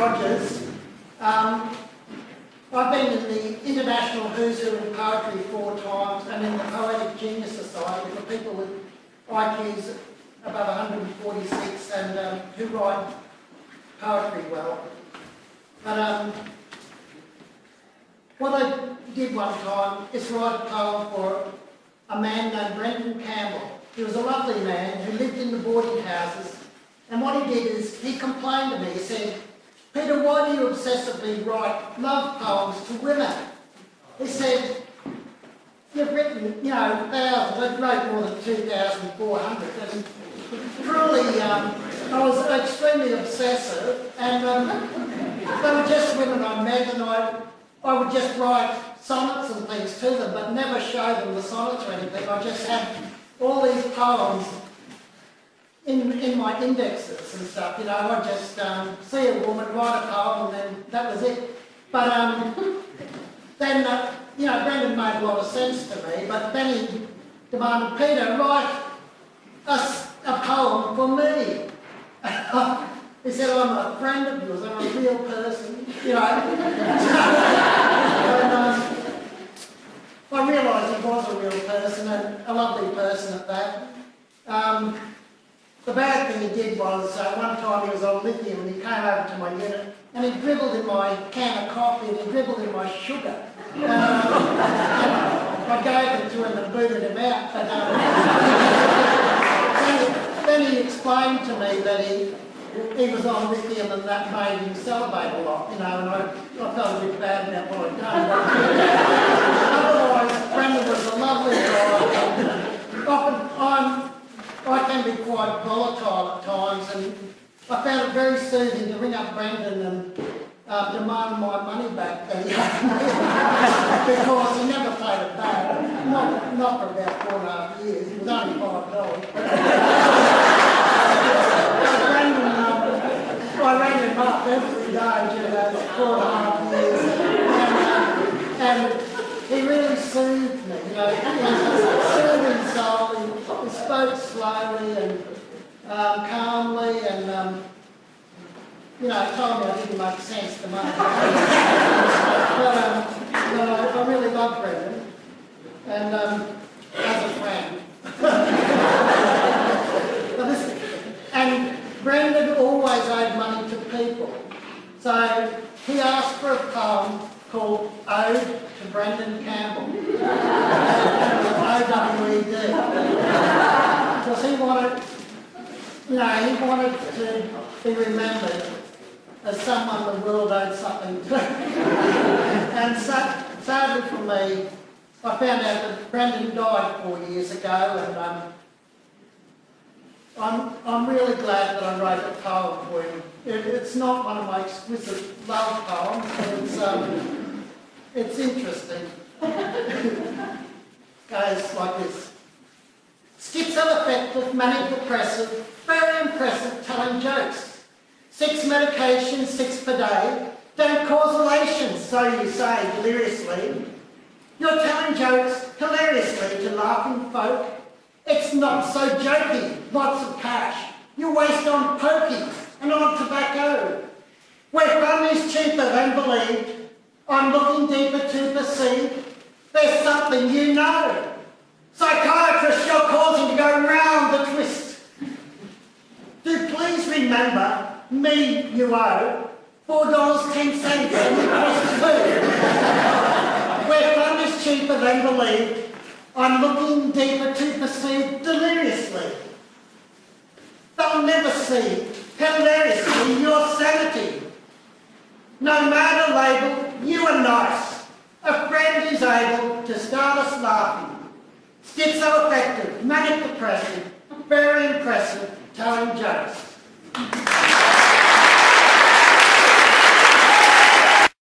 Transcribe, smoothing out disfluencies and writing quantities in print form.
Rodgers. I've been in the International Who's Who in Poetry 4 times and in the Poetic Genius Society for people with IQs above 146 and who write poetry well. But what I did one time is write a poem for a man named Brendan Campbell. He was a lovely man who lived in the boarding houses, and what he did is he complained to me. He said, "Peter, why do you obsessively write love poems to women?" He said, "You've written, thousands." I wrote more than 2,400. And truly, I was extremely obsessive, and they were just women I met, and I would just write sonnets and things to them, but never show them the sonnets or anything. I just had all these poems in my indexes and stuff. I'd just see a woman, write a poem, and then that was it. But then, Brendan made a lot of sense to me, but then he demanded, "Peter, write us a poem for me." He said, "I'm a friend of yours, I'm a real person," And I realised he was a real person, and a lovely person at that. The bad thing he did was, one time he was on lithium and he came over to my unit and he dribbled in my can of coffee and he dribbled in my sugar. I gave it to him and booted him out. But, then he explained to me that he was on lithium and that made him celebrate a lot, and I felt a bit bad about what I'd done. Otherwise, Brendan was a lovely guy. Often I can be quite volatile at times, and I found it very soothing to ring up Brendan and demand my money back that he owed me, because he never paid it back. Not for about 4.5 years. It was only $5. I rang him up every day during those 4.5 years, and he really soothed me. He was a soothing soul. He spoke slowly and calmly, and told me I didn't make sense to much. But I really love Brendan, and as a friend. And Brendan always owed money to people. So he asked for a poem called Ode to Brendan Campbell. O-W-E-D. Because he wanted to be remembered as someone the world owed something to. And sadly for me, I found out that Brendan died 4 years ago, and I'm really glad that I wrote a poem for him. It's not one of my exquisite love poems, but it's interesting. Goes like this. Schizoaffective, manic depressive, very impressive, telling jokes. 6 medications, 6 per day. Don't cause elation, so you say deliriously. You're telling jokes hilariously to laughing folk. It's not so jokey, lots of cash. You waste on pokies and on tobacco. Where fun is cheaper than believed, I'm looking deeper to perceive. There's something you know. Psychiatrist, you're causing to go round the twist. Do please remember, me you owe $4.10 and the cost too. Where fun is cheaper than believed, I'm looking deeper to perceive deliriously. They'll never see hilariously your sanity. No matter label, you are nice. A friend who's able to start us laughing. Schizoaffective, manic depressive, very impressive, telling jokes.